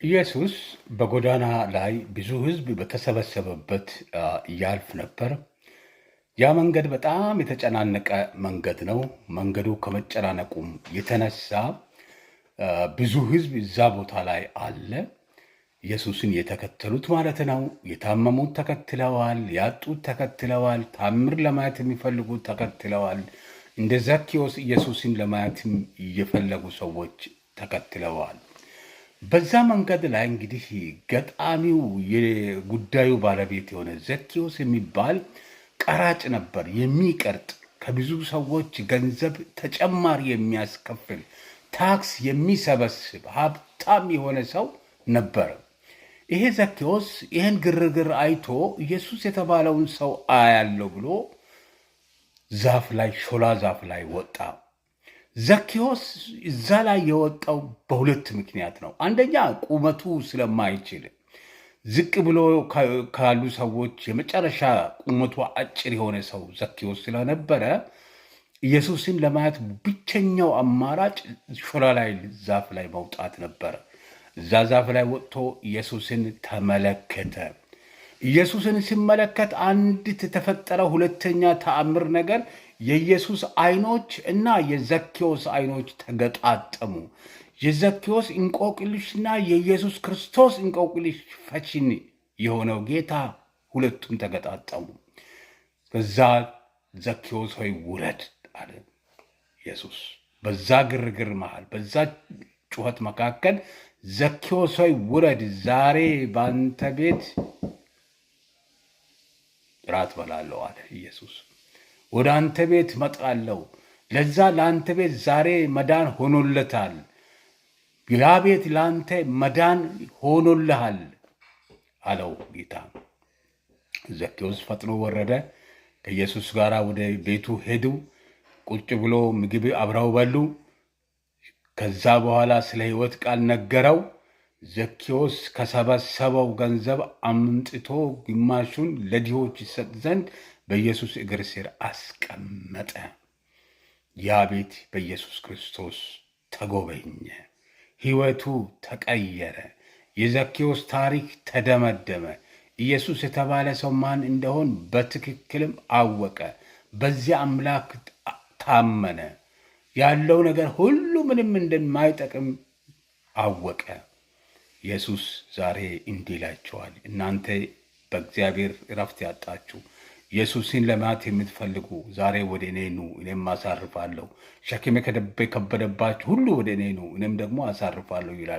ኢየሱስ በጎዳና ላይ ብዙ ሕዝብ በተሰበሰበበት ያልፍ ነበር። ያ መንገድ በጣም የተጨናነቀ መንገድ ነው። መንገዱ ከመጨናነቁም የተነሳ ብዙ ሕዝብ እዛ ቦታ ላይ አለ። ኢየሱስን የተከተሉት ማለት ነው። የታመሙት ተከትለዋል፣ ያጡት ተከትለዋል፣ ታምር ለማየት የሚፈልጉት ተከትለዋል። እንደ ዘኬዎስ ኢየሱስን ለማየትም የፈለጉ ሰዎች ተከትለዋል። በዛ መንገድ ላይ እንግዲህ ገጣሚው የጉዳዩ ባለቤት የሆነ ዘኬዎስ የሚባል ቀራጭ ነበር። የሚቀርጥ ከብዙ ሰዎች ገንዘብ ተጨማሪ የሚያስከፍል ታክስ የሚሰበስብ ሀብታም የሆነ ሰው ነበር። ይሄ ዘኬዎስ ይህን ግርግር አይቶ ኢየሱስ የተባለውን ሰው አያለው ብሎ ሾላ ዛፍ ላይ ወጣ። ዘኬዎስ እዛ ላይ የወጣው በሁለት ምክንያት ነው። አንደኛ ቁመቱ ስለማይችል ዝቅ ብሎ ካሉ ሰዎች የመጨረሻ ቁመቱ አጭር የሆነ ሰው ዘኬዎስ ስለነበረ ኢየሱስን ለማየት ብቸኛው አማራጭ ሾላ ላይ ዛፍ ላይ መውጣት ነበረ። እዛ ዛፍ ላይ ወጥቶ ኢየሱስን ተመለከተ። ኢየሱስን ሲመለከት አንዲት የተፈጠረ ሁለተኛ ተአምር ነገር የኢየሱስ አይኖች እና የዘኬዎስ አይኖች ተገጣጠሙ። የዘኬዎስ እንቆቅልሽና የኢየሱስ ክርስቶስ እንቆቅልሽ ፈቺን የሆነው ጌታ ሁለቱም ተገጣጠሙ። በዛ ዘኬዎስ ሆይ ውረድ አለ ኢየሱስ። በዛ ግርግር መሃል፣ በዛ ጩኸት መካከል ዘኬዎስ ሆይ ውረድ፣ ዛሬ በአንተ ቤት ራት በላለሁ አለ ኢየሱስ። ወደ አንተ ቤት መጣለሁ። ለዛ ለአንተ ቤት ዛሬ መዳን ሆኖለታል። ያ ቤት ለአንተ መዳን ሆኖልሃል አለው ጌታ። ዘኬዎስ ፈጥኖ ወረደ። ከኢየሱስ ጋር ወደ ቤቱ ሄዱ። ቁጭ ብሎ ምግብ አብረው በሉ። ከዛ በኋላ ስለ ሕይወት ቃል ነገረው። ዘኬዎስ ከሰበሰበው ገንዘብ አምጥቶ ግማሹን ለድሆች ይሰጥ ዘንድ በኢየሱስ እግር ስር አስቀመጠ። ያ ቤት በኢየሱስ ክርስቶስ ተጎበኘ። ሕይወቱ ተቀየረ። የዘኬዎስ ታሪክ ተደመደመ። ኢየሱስ የተባለ ሰው ማን እንደሆን በትክክልም አወቀ። በዚያ አምላክ ታመነ። ያለው ነገር ሁሉ ምንም እንደማይጠቅም አወቀ። ኢየሱስ ዛሬ እንዲህ ይላችኋል፣ እናንተ በእግዚአብሔር እረፍት ያጣችሁ ኢየሱስን ለማየት የምትፈልጉ ዛሬ ወደ እኔ ኑ፣ እኔም አሳርፋለሁ። ሸክም የከበደባችሁ ሁሉ ወደ እኔ ኑ፣ እኔም ደግሞ አሳርፋለሁ ይላል።